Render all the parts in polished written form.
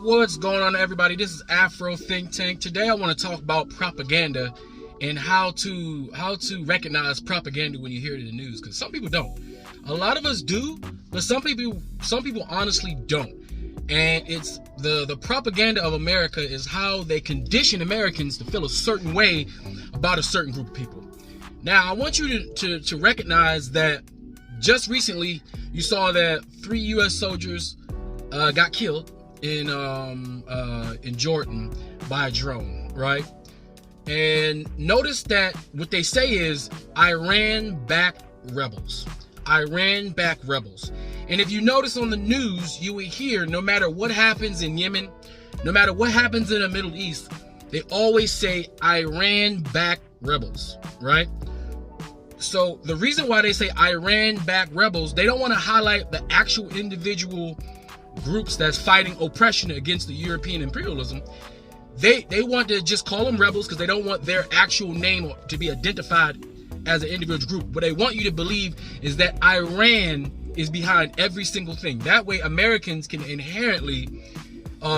What's going on, everybody? This is Afrothinktank. Today I want to talk about propaganda and how to recognize propaganda when you hear it in the news, because some people don't. A lot of us do, but some people honestly don't. And it's the propaganda of America is how they condition Americans to feel a certain way about a certain group of people. Now, I want you to recognize that just recently you saw that 3 U.S. soldiers got killed in Jordan by a drone, right? And notice that what they say is Iran backed rebels. Iran backed rebels. And if you notice on the news, you will hear no matter what happens in Yemen, no matter what happens in the Middle East, they always say Iran backed rebels, right? So the reason why they say Iran backed rebels, they don't want to highlight the actual individual groups that's fighting oppression against the European imperialism. They want to just call them rebels because they don't want their actual name to be identified as an individual group. What they want you to believe is that Iran is behind every single thing. That way Americans can inherently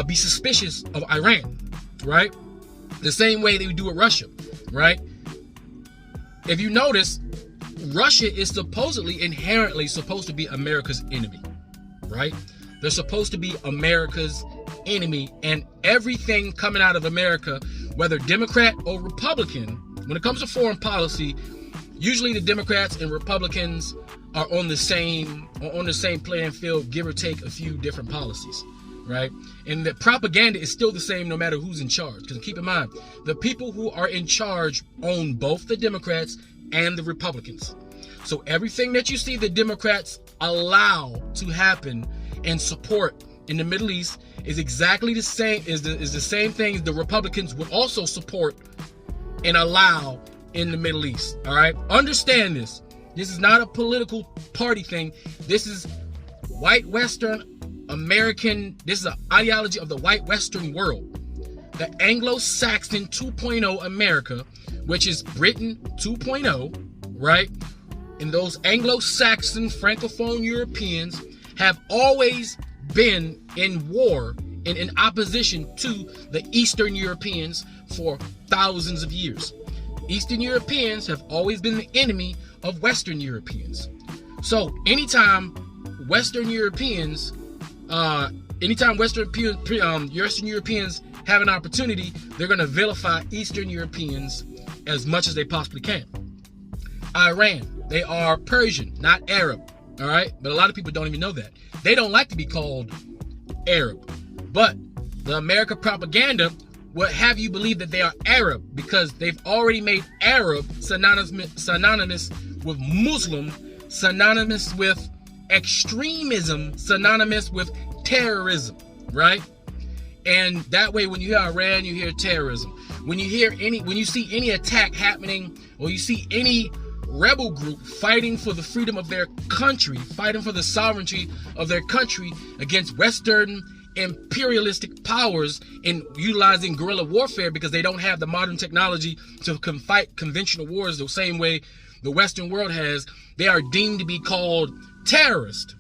be suspicious of Iran, right? The same way they do with Russia, right? If you notice, Russia is inherently supposed to be America's enemy, right? They're supposed to be America's enemy, and everything coming out of America, whether Democrat or Republican, when it comes to foreign policy, usually the Democrats and Republicans are on the same playing field, give or take a few different policies, right? And the propaganda is still the same no matter who's in charge. Because keep in mind, the people who are in charge own both the Democrats and the Republicans. So everything that you see the Democrats allow to happen and support in the Middle East is exactly the same the same thing the Republicans would also support and allow in the Middle East. All right, understand this. This is not a political party thing. This is white Western American. This is an ideology of the white Western world. The Anglo-Saxon 2.0 America, which is Britain 2.0, right? And those Anglo-Saxon Francophone Europeans have always been in war and in opposition to the Eastern Europeans for thousands of years. Eastern Europeans have always been the enemy of Western Europeans. So anytime Western Europeans have an opportunity, they're going to vilify Eastern Europeans as much as they possibly can. Iran, they are Persian, not Arab. All right, but a lot of people don't even know that. They don't like to be called Arab, but the America propaganda will have you believe that they are Arab because they've already made Arab synonymous with Muslim, synonymous with extremism, synonymous with terrorism, right? And that way, when you hear Iran, you hear terrorism. When you see any attack happening, or you see any rebel group fighting for the freedom of their country, fighting for the sovereignty of their country against Western imperialistic powers and utilizing guerrilla warfare because they don't have the modern technology to fight conventional wars the same way the Western world has, they are deemed to be called terrorists,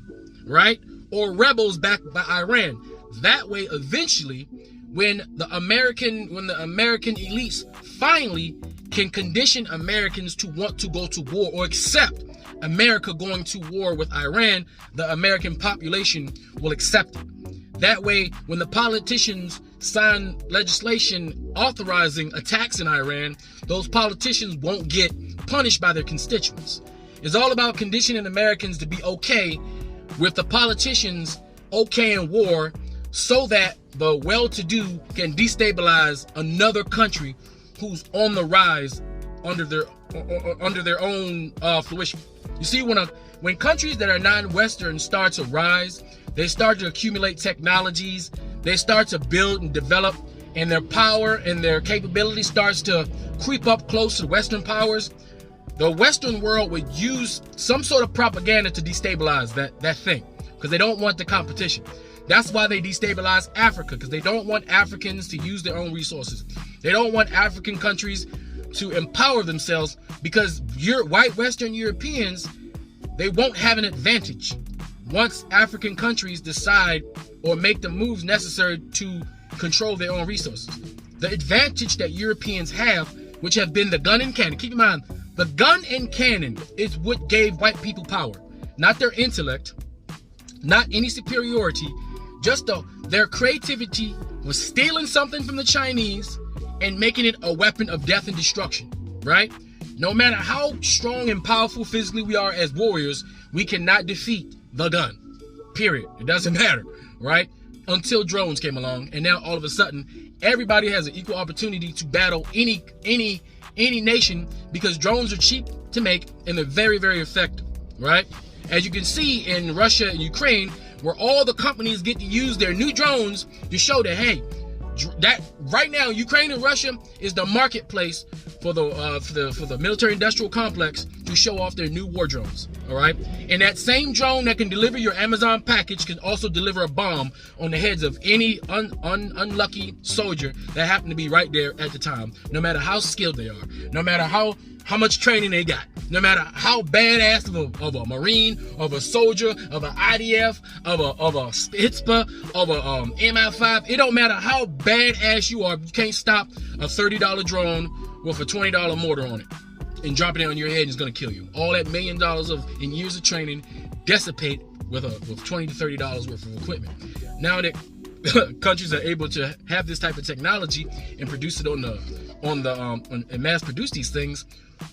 right? Or rebels backed by Iran. That way, eventually, when the American elites finally can condition Americans to want to go to war or accept America going to war with Iran, the American population will accept it. That way, when the politicians sign legislation authorizing attacks in Iran, those politicians won't get punished by their constituents. It's all about conditioning Americans to be okay with the politicians okay in war so that the well-to-do can destabilize another country who's on the rise under their own fruition. You see, when countries that are non-Western start to rise, they start to accumulate technologies, they start to build and develop, and their power and their capability starts to creep up close to Western powers, the Western world would use some sort of propaganda to destabilize that thing, because they don't want the competition. That's why they destabilize Africa, because they don't want Africans to use their own resources. They don't want African countries to empower themselves, because white Western Europeans, they won't have an advantage. once African countries decide or make the moves necessary to control their own resources. The advantage that Europeans have, which have been the gun and cannon. Keep in mind, the gun and cannon is what gave white people power. Not their intellect, not any superiority, just their creativity was stealing something from the Chinese and making it a weapon of death and destruction, right? No matter how strong and powerful physically we are as warriors, we cannot defeat the gun, period. It doesn't matter, right? Until drones came along, and now all of a sudden, everybody has an equal opportunity to battle any nation because drones are cheap to make and they're very, very effective, right? As you can see in Russia and Ukraine, where all the companies get to use their new drones to show that, hey, that right now Ukraine and Russia is the marketplace for the military-industrial complex to show off their new war drones. All right, and that same drone that can deliver your Amazon package can also deliver a bomb on the heads of any unlucky soldier that happened to be right there at the time. No matter how skilled they are, no matter how much training they got, no matter how badass of a Marine, of a soldier, of an IDF, of a Spitzpa, of a MI5, it don't matter how badass you are, you can't stop a $30 drone with a $20 mortar on it and dropping it on your head is going to kill you. All that $1 million in years of training dissipate with $20 to $30 worth of equipment. Now that countries are able to have this type of technology and produce it and mass produce these things,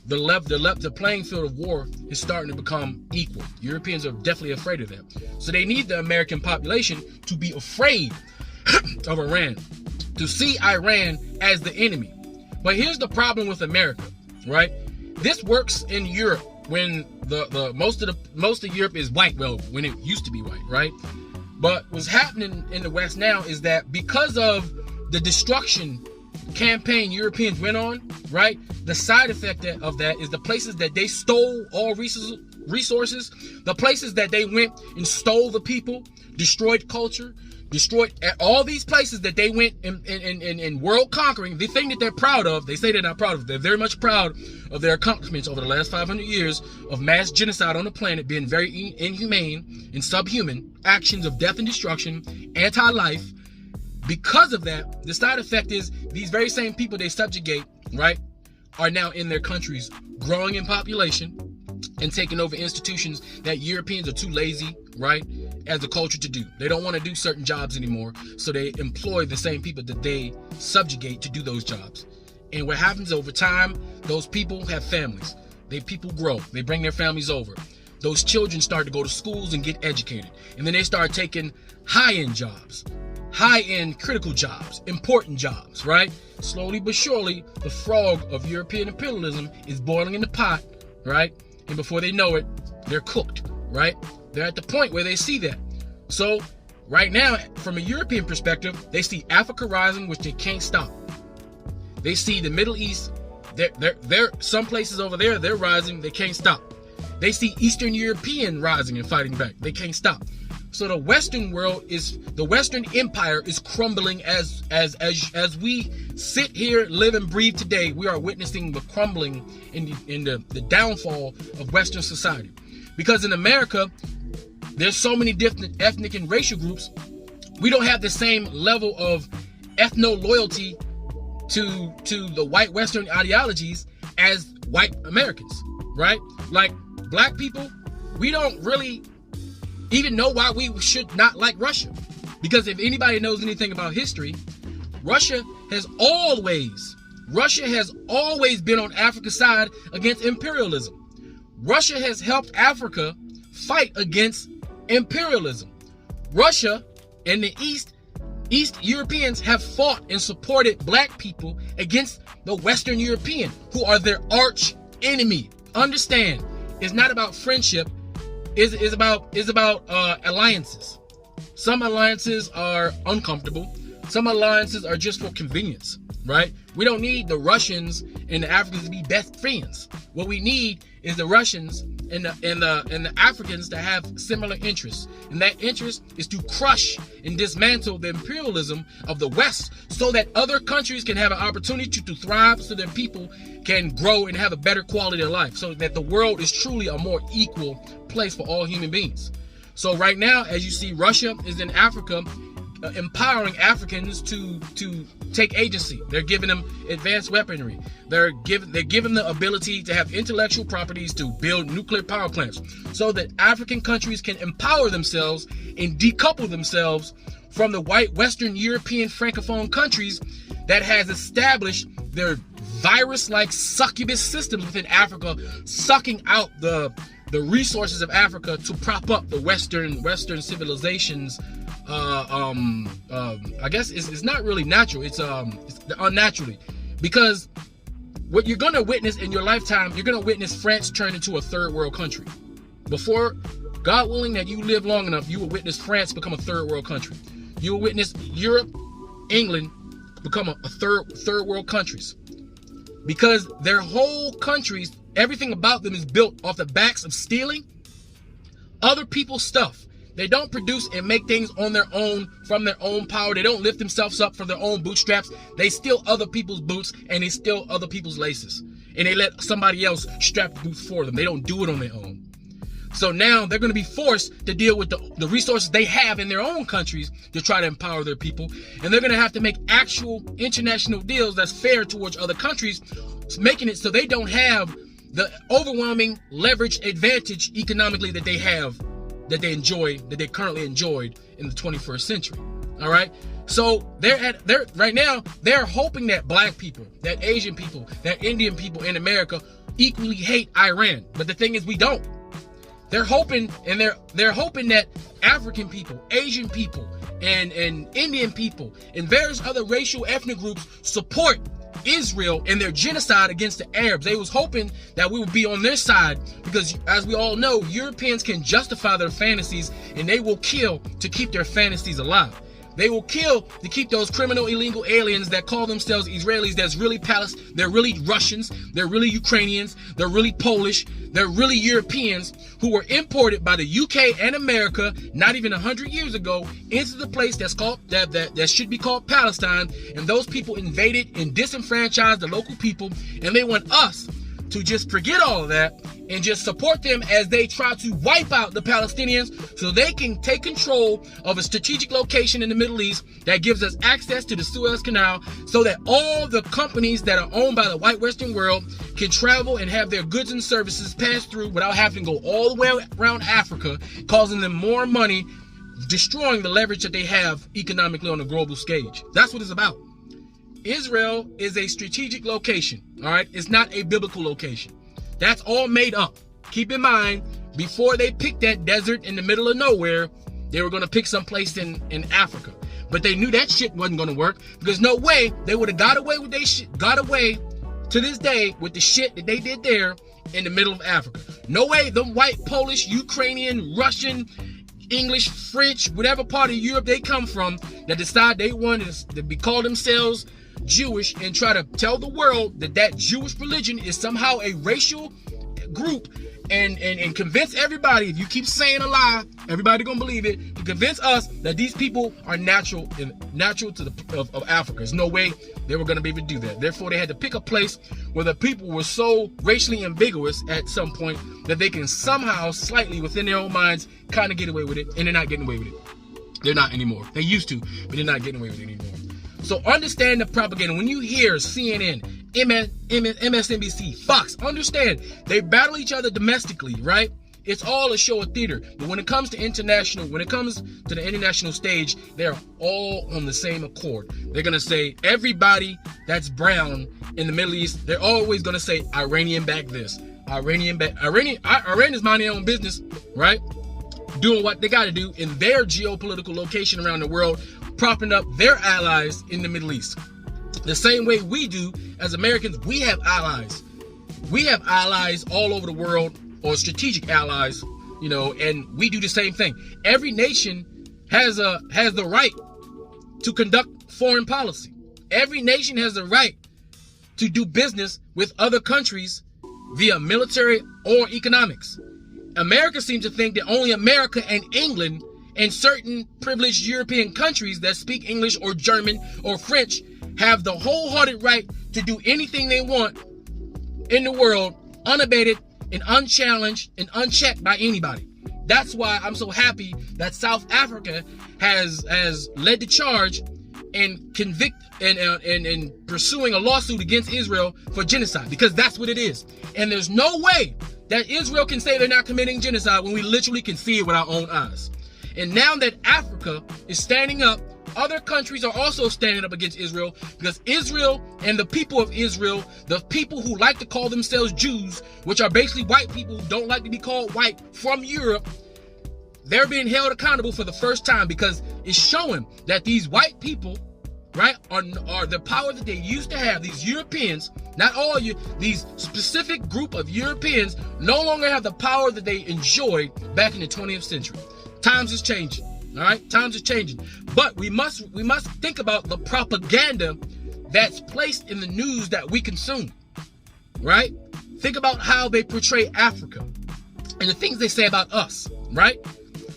the playing field of war is starting to become equal. Europeans are definitely afraid of that. So they need the American population to be afraid of Iran, to see Iran as the enemy. But here's the problem with America, right? This works in Europe when the most of Europe is white. Well, when it used to be white, right? But what's happening in the West now is that because of the destruction campaign Europeans went on, right? The side effect of that is the places that they stole all resources, the places that they went and stole the people, destroyed culture, destroyed all these places that they went in world conquering. The thing that they're proud of, they say they're not proud of, they're very much proud of their accomplishments over the last 500 years of mass genocide on the planet, being very inhumane and subhuman actions of death and destruction, anti-life. Because of that, the side effect is these very same people they subjugate, right, are now in their countries growing in population and taking over institutions that Europeans are too lazy, right, as a culture to do. They don't want to do certain jobs anymore, so they employ the same people that they subjugate to do those jobs. And what happens over time, those people have families. People grow. They bring their families over. Those children start to go to schools and get educated. And then they start taking high-end jobs, high-end critical jobs, important jobs, right? Slowly but surely, the frog of European imperialism is boiling in the pot, right? And before they know it, they're cooked, right? They're at the point where they see that. So right now, from a European perspective, they see Africa rising, which they can't stop. They see the Middle East, they're some places over there, they're rising, they can't stop. They see Eastern European rising and fighting back, they can't stop. So the Western Empire is crumbling as we sit here, live and breathe today. We are witnessing the crumbling in the downfall of Western society. Because in America, there's so many different ethnic and racial groups. We don't have the same level of ethno-loyalty to the white Western ideologies as white Americans, right? Like black people, we don't really even know why we should not like Russia. Because if anybody knows anything about history, Russia has always been on Africa's side against imperialism. Russia has helped Africa fight against imperialism. Russia and the East Europeans have fought and supported black people against the Western European, who are their arch enemy. Understand, it's not about friendship. It's about alliances. Some alliances are uncomfortable. Some alliances are just for convenience, right? We don't need the Russians and the Africans to be best friends. What we need is the Russians and the Africans to have similar interests. And that interest is to crush and dismantle the imperialism of the West so that other countries can have an opportunity to thrive, so that people can grow and have a better quality of life, so that the world is truly a more equal place for all human beings. So right now, as you see, Russia is in Africa, empowering Africans to take agency. They're giving them advanced weaponry. They're giving them the ability to have intellectual properties to build nuclear power plants, so that African countries can empower themselves and decouple themselves from the white Western European Francophone countries that has established their virus-like succubus systems within Africa, sucking out the resources of Africa to prop up the Western civilizations. I guess it's not really natural. It's unnaturally, because what you're gonna witness in your lifetime, you're gonna witness France turn into a third world country. Before, God willing that you live long enough, you will witness France become a third world country. You will witness Europe, England become a third world countries, because their whole countries, everything about them is built off the backs of stealing other people's stuff. They don't produce and make things on their own from their own power. They don't lift themselves up from their own bootstraps. They steal other people's boots and they steal other people's laces. And they let somebody else strap the boots for them. They don't do it on their own. So now they're going to be forced to deal with the resources they have in their own countries to try to empower their people. And they're going to have to make actual international deals that's fair towards other countries, making it so they don't have the overwhelming leverage advantage economically that they have, that they currently enjoyed in the 21st century. All right. So right now, they're hoping that black people, that Asian people, that Indian people in America equally hate Iran. But the thing is, we don't. They're hoping, and they're hoping that African people, Asian people, and Indian people, and various other racial ethnic groups support Israel in their genocide against the Arabs. They was hoping that we would be on their side, because as we all know, Europeans can justify their fantasies, and they will kill to keep their fantasies alive. They will kill to keep those criminal illegal aliens that call themselves Israelis, that's really they're really Russians, they're really Ukrainians, they're really Polish, they're really Europeans who were imported by the UK and America not even 100 years ago into the place that's called that should be called Palestine. And those people invaded and disenfranchised the local people, and they want us to just forget all of that and just support them as they try to wipe out the Palestinians so they can take control of a strategic location in the Middle East that gives us access to the Suez Canal, so that all the companies that are owned by the white Western world can travel and have their goods and services pass through without having to go all the way around Africa, causing them more money, destroying the leverage that they have economically on a global stage. That's what it's about. Israel is a strategic location, all right? It's not a biblical location. That's all made up. Keep in mind, before they picked that desert in the middle of nowhere, they were going to pick some place in Africa. But they knew that shit wasn't going to work, because no way they would have got away with their shit, got away to this day with the shit that they did there in the middle of Africa. No way them white, Polish, Ukrainian, Russian, English, French, whatever part of Europe they come from, that decide they wanted to be called themselves Jewish and try to tell the world that Jewish religion is somehow a racial group, and convince everybody, if you keep saying a lie, everybody gonna believe it, to convince us that these people are natural to of Africa. There's no way they were gonna be able to do that. Therefore, they had to pick a place where the people were so racially ambiguous at some point that they can somehow, slightly within their own minds, kind of get away with it, and they're not getting away with it. They're not anymore. They used to, but they're not getting away with it anymore. So understand the propaganda. When you hear CNN, MSNBC, Fox, understand they battle each other domestically, right? It's all a show of theater. But when it comes to the international stage, they're all on the same accord. They're going to say everybody that's brown in the Middle East, they're always going to say Iranian back this, Iran is minding their own business, right? Doing what they got to do in their geopolitical location around the world, propping up their allies in the Middle East. The same way we do as Americans, we have allies. We have allies all over the world, or strategic allies, and we do the same thing. Every nation has the right to conduct foreign policy. Every nation has the right to do business with other countries via military or economics. America seems to think that only America and England and certain privileged European countries that speak English or German or French have the wholehearted right to do anything they want in the world, unabated and unchallenged and unchecked by anybody. That's why I'm so happy that South Africa has led the charge and pursuing a lawsuit against Israel for genocide, because that's what it is. And there's no way that Israel can say they're not committing genocide when we literally can see it with our own eyes. And now that Africa is standing up, other countries are also standing up against Israel, because Israel and the people of Israel, the people who like to call themselves Jews, which are basically white people who don't like to be called white from Europe, they're being held accountable for the first time, because it's showing that these white people, right, are the power that they used to have. These Europeans, not all you, these specific group of Europeans no longer have the power that they enjoyed back in the 20th century. Times is changing. All right, times are changing, but we must think about the propaganda that's placed in the news that we consume. Right? Think about how they portray Africa and the things they say about us. Right?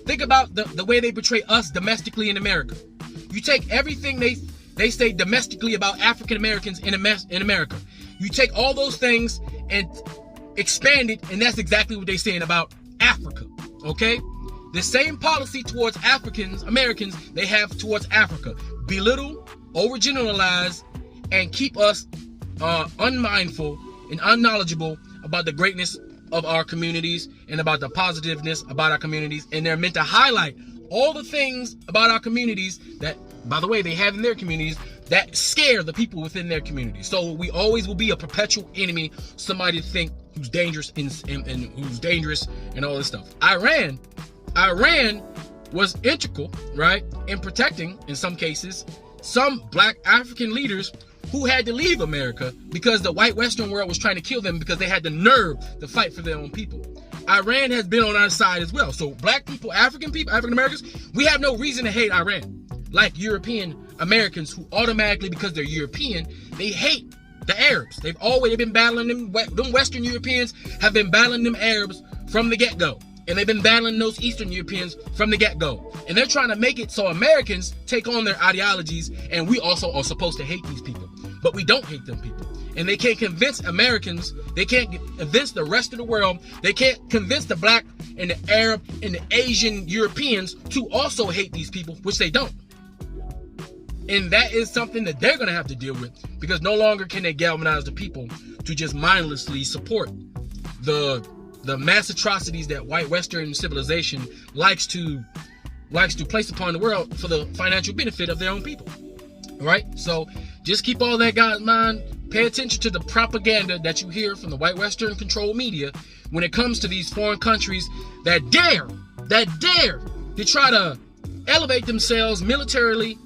Think about the way they portray us domestically in America. You take everything they say domestically about African Americans in America. You take all those things and expand it, and that's exactly what they're saying about Africa. Okay? The same policy towards Americans they have towards Africa. Belittle, overgeneralize, and keep us unmindful and unknowledgeable about the greatness of our communities and about the positiveness about our communities. And they're meant to highlight all the things about our communities that, by the way, they have in their communities that scare the people within their community. So we always will be a perpetual enemy, somebody to think who's dangerous and who's dangerous and all this stuff. Iran was integral, right, in protecting, in some cases, some black African leaders who had to leave America because the white Western world was trying to kill them because they had the nerve to fight for their own people. Iran has been on our side as well. So black people, African Americans, we have no reason to hate Iran. Like European Americans who automatically, because they're European, they hate the Arabs. They've been battling them. Them Western Europeans have been battling them Arabs from the get-go. And they've been battling those Eastern Europeans from the get-go. And they're trying to make it so Americans take on their ideologies, and we also are supposed to hate these people. But we don't hate them people. And they can't convince Americans, they can't convince the rest of the world, they can't convince the black and the Arab and the Asian Europeans to also hate these people, which they don't. And that is something that they're going to have to deal with, because no longer can they galvanize the people to just mindlessly support the mass atrocities that white Western civilization likes to place upon the world for the financial benefit of their own people. Right? So just keep all that in mind. Pay attention to the propaganda that you hear from the white Western controlled media when it comes to these foreign countries that dare to try to elevate themselves militarily,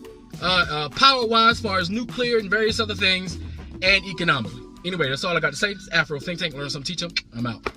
power-wise, as far as nuclear and various other things, and economically. Anyway, that's all I got to say. This is Afro Think Tank. Learn something, teach them. I'm out.